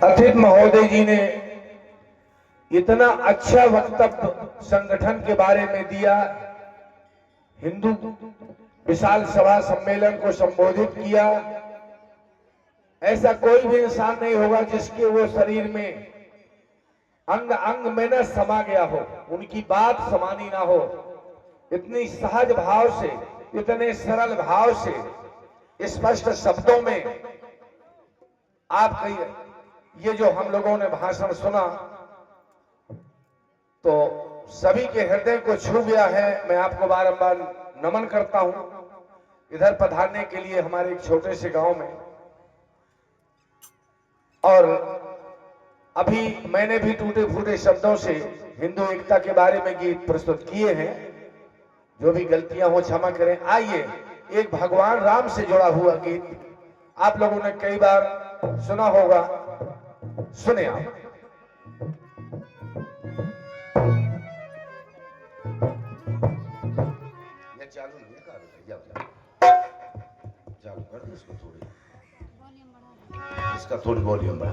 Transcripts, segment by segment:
अथित महोदय जी ने इतना अच्छा वक्तव्य संगठन के बारे में दिया, हिंदू विशाल सभा सम्मेलन को संबोधित किया। ऐसा कोई भी इंसान नहीं होगा जिसके वो शरीर में अंग अंग में न समा गया हो, उनकी बात समानी ना हो। इतनी सहज भाव से, इतने सरल भाव से, स्पष्ट शब्दों में आप ये जो हम लोगों ने भाषण सुना तो सभी के हृदय को छू गया है। मैं आपको बारंबार नमन करता हूं इधर पधारने के लिए हमारे एक छोटे से गांव में। और अभी मैंने भी टूटे फूटे शब्दों से हिंदू एकता के बारे में गीत प्रस्तुत किए हैं। जो भी गलतियां हो क्षमा करें। आइए एक भगवान राम से जुड़ा हुआ गीत आप लोगों ने कई बार सुना होगा, सुने आप। ये चालू नहीं कर रहा, चालू कर दो इसको, थोड़ी इसका थोड़ी वॉल्यूम बढ़ा।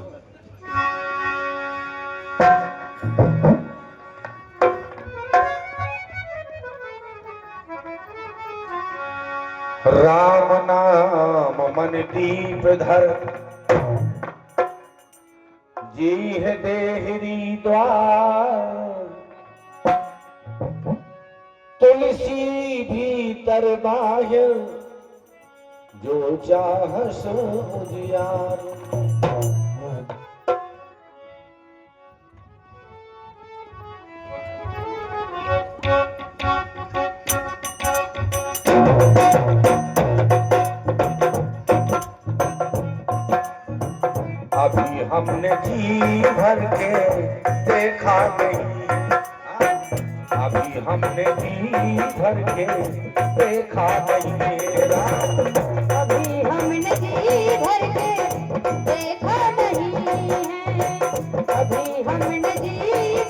राम नाम मन दीप धर, जी है देहरी द्वार। तुलसी भीतर बाहर, जो चाह सो उजियार। अभी हमने जी भर के देखा नहीं, अभी हमने जी भर के देखा नहीं। अभी हमने जी भर के देखा नहीं है, अभी हमने जी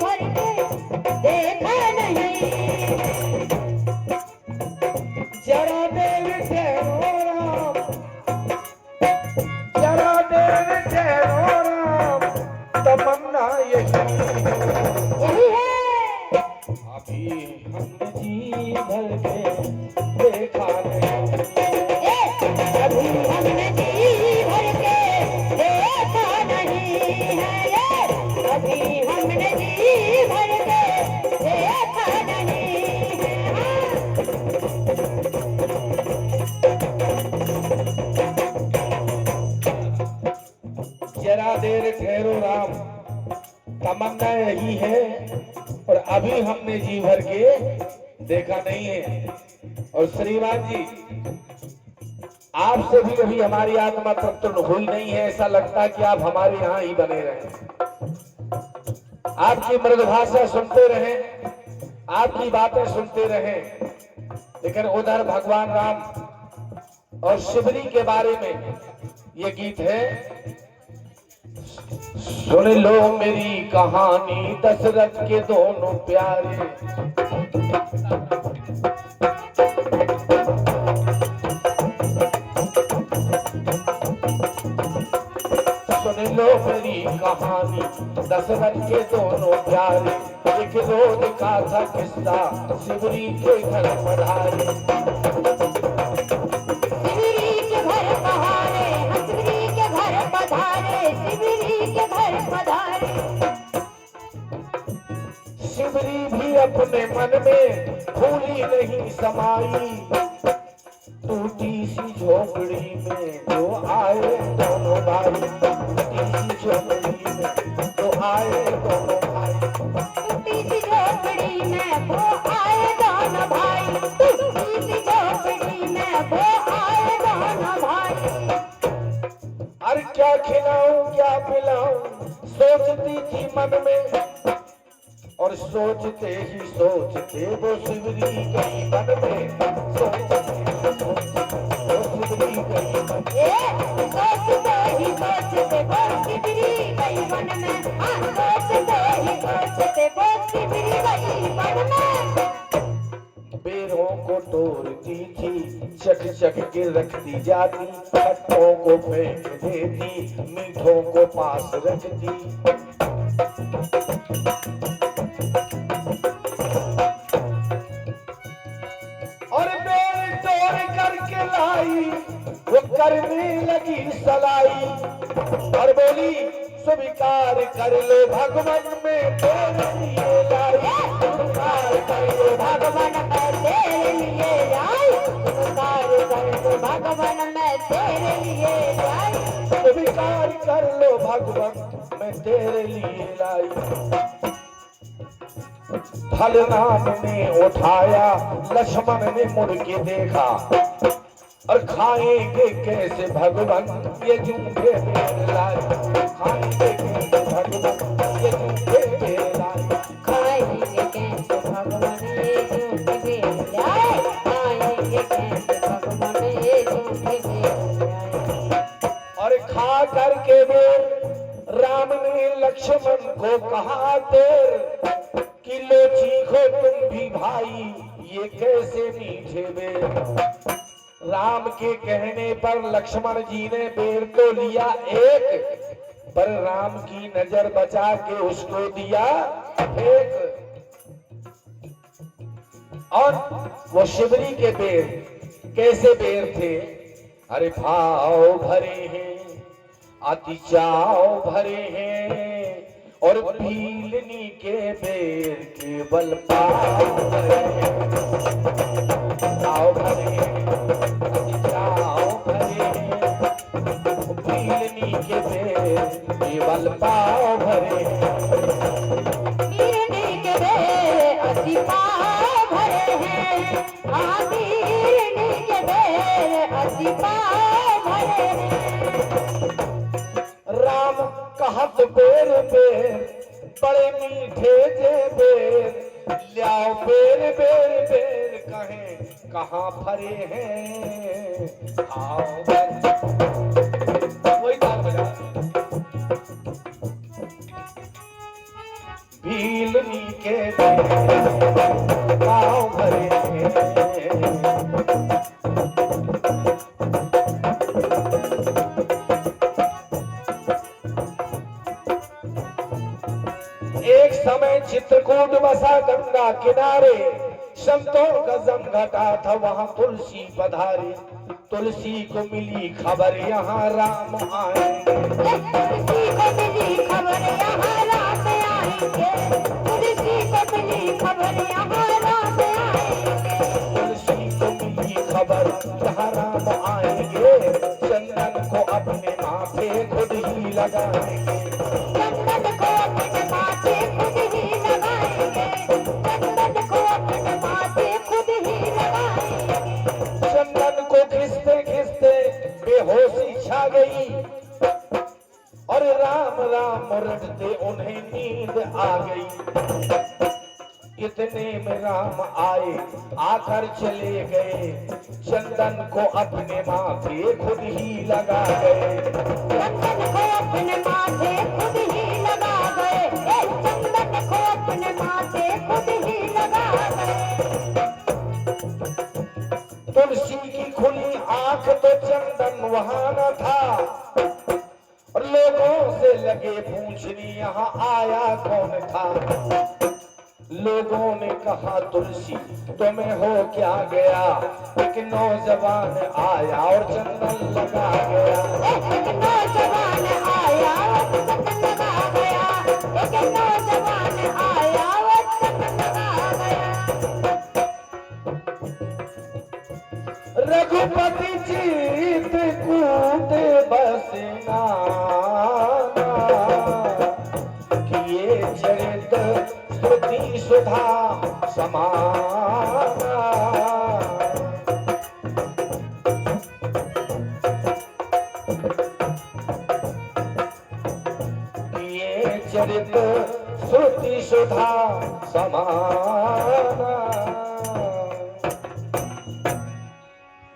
भर के देखा नहीं। जरा देर ठहरो राम, जरा देर ठहरो राम, तमन्ना यही है। अभी हमने जी भर के देखा नहीं, अभी हमने जी भर के देखा नहीं है, अभी हमने जी भर के देखा नहीं है। जरा देर ठहरो राम, तमन्ना यही है, और अभी हमने जी भर के देखा नहीं है। और श्रीमान जी, आपसे भी कभी हमारी आत्मा तृप्त हुई नहीं है। ऐसा लगता है कि आप हमारे यहाँ ही बने रहे, आपकी मृद भाषा सुनते रहे, आपकी बातें सुनते रहे। लेकिन उधर भगवान राम और शिवरी के बारे में ये गीत है। सुन लो मेरी कहानी दशरथ के दोनों प्यारे, सुन लो मेरी कहानी दशरथ के दोनों प्यारे। एक रोज का था किस्सा शिवरी के घर पधारे, शिवरी के घर पधारे, शिवरी के घर पधारे, शिवरी के घर पधारे। शिवरी भी अपने मन में फूली नहीं समाई, टूटी सी झोपड़ी में जो आए दोनों भाई, टूटी सी झोपड़ी में जो आए दोनों भाई, टूटी सी झोपड़ी में वो आए दोनों भाई, टूटी सी झोपड़ी में वो आए दोनों भाई। अरे क्या खिलाऊं क्या पिलाऊं सोचती थी मन में, और सोचते ही सोचते वो शिवरी गई मन में, सोचते ही सोचते वो शिवरी गई मन में। सोचते ही सोचते वो शिवरी गई मन में, सोचते ही सोचते वो शिवरी गई मन में। बेरों को तोड़ती थी चट चख के रखती जाती, खट्टों को फेंक देती, मीठों को पास रखती। और बेल तोड़ करके लाई, वो करने लगी सलाई, और बोली स्वीकार कर लो भगवान में तेरे लिए लाई, स्वीकार कर लो भगवान मैं तेरे लिए आई, स्वीकार कर लो भगवान मैं तेरे लिए आई, स्वीकार कर लो भगवान मैं तेरे लिए लाई। भलराम ने उठाया, लक्ष्मण ने मुड़ के देखा, और खाएंगे कैसे भगवान ये झूठे बेर लाई, खाएंगे कैसे भगवान ये झूठे बेर लाई, खाएंगे कैसे भगवान ये झूठी बेर आए, खाएंगे कैसे भगवान ये झूठी बेर आए। और खा करके वे राम ने लक्ष्मण को कहा देर कि लो चीखो तुम भी भाई ये कैसे मीठे बेर। राम के कहने पर लक्ष्मण जी ने बेर तो लिया एक, पर राम की नजर बचा के उसको दिया एक। और वो शिवरी के बेर कैसे बेर थे, अरे भाव भरे हैं, अति चाव भरे हैं, और भीलनी के बेर केवल पाव भरे हैं, पाव भरे हैं, अति चाव भरे हैं, भीलनी के बेर केवल पाव भरे हैं, भीलनी के बेर अति पाव भरे हैं, हाँ भीलनी के बेर अति पाव भरे हैं। राम कहत बेर बेर बड़े मीठे जे बेर, लियाओ बेर बेर बेर कहें कहाँ फरे हैं, आओ वही ताल बजा। भीलनी के बेर पाँव भरे हैं, एक समय चित्रकूट बसा गंगा किनारे, संतों का जमघटा था वहां तुलसी पधारे, तुलसी को मिली खबर यहाँ राम आएंगे, तुलसी को मिली खबर यहाँ राम आएंगे, तुलसी को मिली खबर यहाँ राम आएंगे, तुलसी को मिली खबर यहाँ राम आएंगे, चंदन को अपने माथे खुद ही लगाएंगे, चंदन को अपने माथे खुद ही लगाएंगे, चंदन को अपने माथे खुद ही लगाएंगे। चंदन को घिसते घिसते बेहोशी छा गई, और राम राम रटते उन्हें नींद आ गई। इतने में राम आए, आकर चले गए, चंदन को अपने माथे खुद ही लगा गए, चंदन को अपने माथे खुद ही लगा गए, चंदन को अपने माथे खुद ही लगा गए। तुलसी की खुली आंख तो चंदन वहां न था, और लोगों से लगे पूछने यहाँ आया कौन था। लोगों ने कहा तुलसी तुम्हें हो क्या गया, एक नौजवान आया और चंदन लगा गया, एक नौजवान आया और चंदन लगा गया, एक नौजवान आया और चंदन लगा गया। रघुपति जीत कूट बसना, किए चरित श्रुति सुधा समाना, किए चरित श्रुति सुधा समाना।